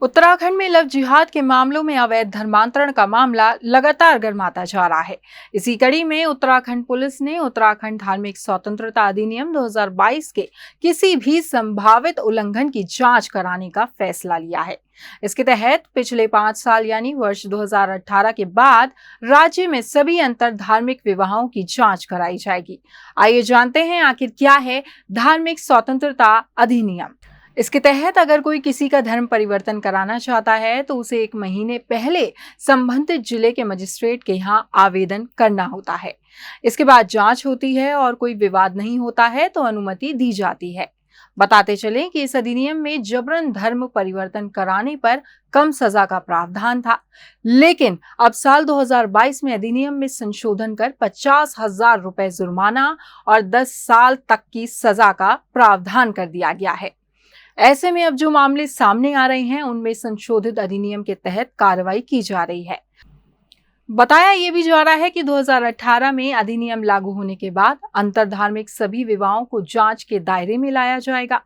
उत्तराखंड में लव जिहाद के मामलों में अवैध धर्मांतरण का मामला लगातार गर्माता जा रहा है। इसी कड़ी में उत्तराखंड पुलिस ने उत्तराखंड धार्मिक स्वतंत्रता अधिनियम 2022 के किसी भी संभावित उल्लंघन की जांच कराने का फैसला लिया है। इसके तहत पिछले 5 साल यानी वर्ष 2018 के बाद राज्य में सभी अंतर धार्मिक विवाहों की जांच कराई जाएगी। आइए जानते हैं आखिर क्या है धार्मिक स्वतंत्रता अधिनियम। इसके तहत अगर कोई किसी का धर्म परिवर्तन कराना चाहता है तो उसे 1 महीने पहले संबंधित जिले के मजिस्ट्रेट के यहाँ आवेदन करना होता है। इसके बाद जांच होती है और कोई विवाद नहीं होता है तो अनुमति दी जाती है। बताते चलें कि इस अधिनियम में जबरन धर्म परिवर्तन कराने पर कम सजा का प्रावधान था, लेकिन अब साल 2022 में अधिनियम में संशोधन कर 50,000 रुपए जुर्माना और 10 साल तक की सजा का प्रावधान कर दिया गया है। ऐसे में अब जो मामले सामने आ रहे हैं उनमें संशोधित अधिनियम के तहत कार्रवाई की जा रही है। बताया ये भी जा रहा है कि 2018 में अधिनियम लागू होने के बाद अंतरधार्मिक सभी विवाहों को जांच के दायरे में लाया जाएगा।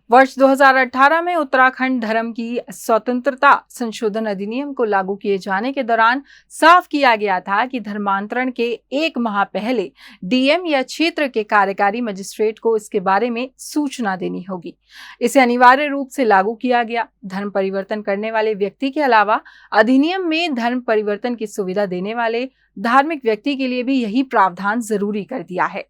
वर्ष 2018 में उत्तराखंड धर्म की स्वतंत्रता संशोधन अधिनियम को लागू किए जाने के दौरान साफ किया गया था कि धर्मांतरण के 1 माह पहले डीएम या क्षेत्र के कार्यकारी मजिस्ट्रेट को इसके बारे में सूचना देनी होगी। इसे अनिवार्य रूप से लागू किया गया। धर्म परिवर्तन करने वाले व्यक्ति के अलावा अधिनियम में धर्म परिवर्तन की सुविधा देने वाले धार्मिक व्यक्ति के लिए भी यही प्रावधान जरूरी कर दिया है।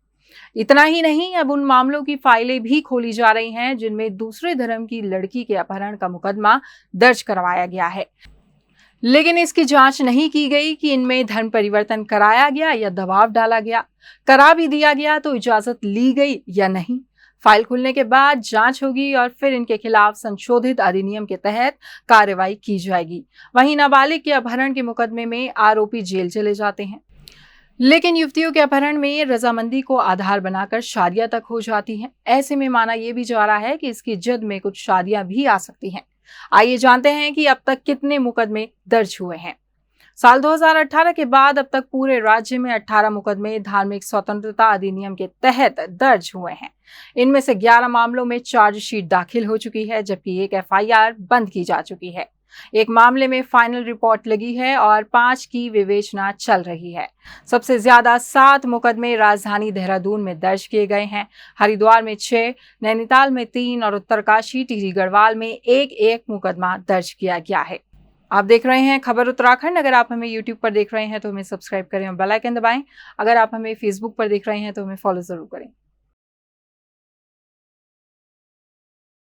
इतना ही नहीं, अब उन मामलों की फाइलें भी खोली जा रही हैं जिनमें दूसरे धर्म की लड़की के अपहरण का मुकदमा दर्ज करवाया गया है, लेकिन इसकी जांच नहीं की गई कि इनमें धर्म परिवर्तन कराया गया या दबाव डाला गया। करा भी दिया गया तो इजाजत ली गई या नहीं। फाइल खुलने के बाद जांच होगी और फिर इनके खिलाफ संशोधित अधिनियम के तहत कार्रवाई की जाएगी। वहीं नाबालिग के अपहरण के मुकदमे में आरोपी जेल चले जाते हैं, लेकिन युवतियों के अपहरण में रजामंदी को आधार बनाकर शादियां तक हो जाती हैं। ऐसे में माना यह भी जा रहा है कि इसकी जद में कुछ शादियां भी आ सकती हैं। आइए जानते हैं कि अब तक कितने मुकदमे दर्ज हुए हैं। साल 2018 के बाद अब तक पूरे राज्य में 18 मुकदमे धार्मिक स्वतंत्रता अधिनियम के तहत दर्ज हुए हैं। इनमें से 11 मामलों में चार्जशीट दाखिल हो चुकी है, जबकि 1 एफआईआर बंद की जा चुकी है। 1 मामले में फाइनल रिपोर्ट लगी है और 5 की विवेचना चल रही है। सबसे ज्यादा 7 मुकदमे राजधानी देहरादून में दर्ज किए गए हैं। हरिद्वार में 6, नैनीताल में 3 और उत्तरकाशी टिहरी गढ़वाल में 1-1 मुकदमा दर्ज किया गया है। आप देख रहे हैं खबर उत्तराखंड। अगर आप हमें यूट्यूब पर देख रहे हैं तो हमें सब्सक्राइब करें और बेल आइकन दबाएं। अगर आप हमें फेसबुक पर देख रहे हैं तो हमें फॉलो जरूर करें।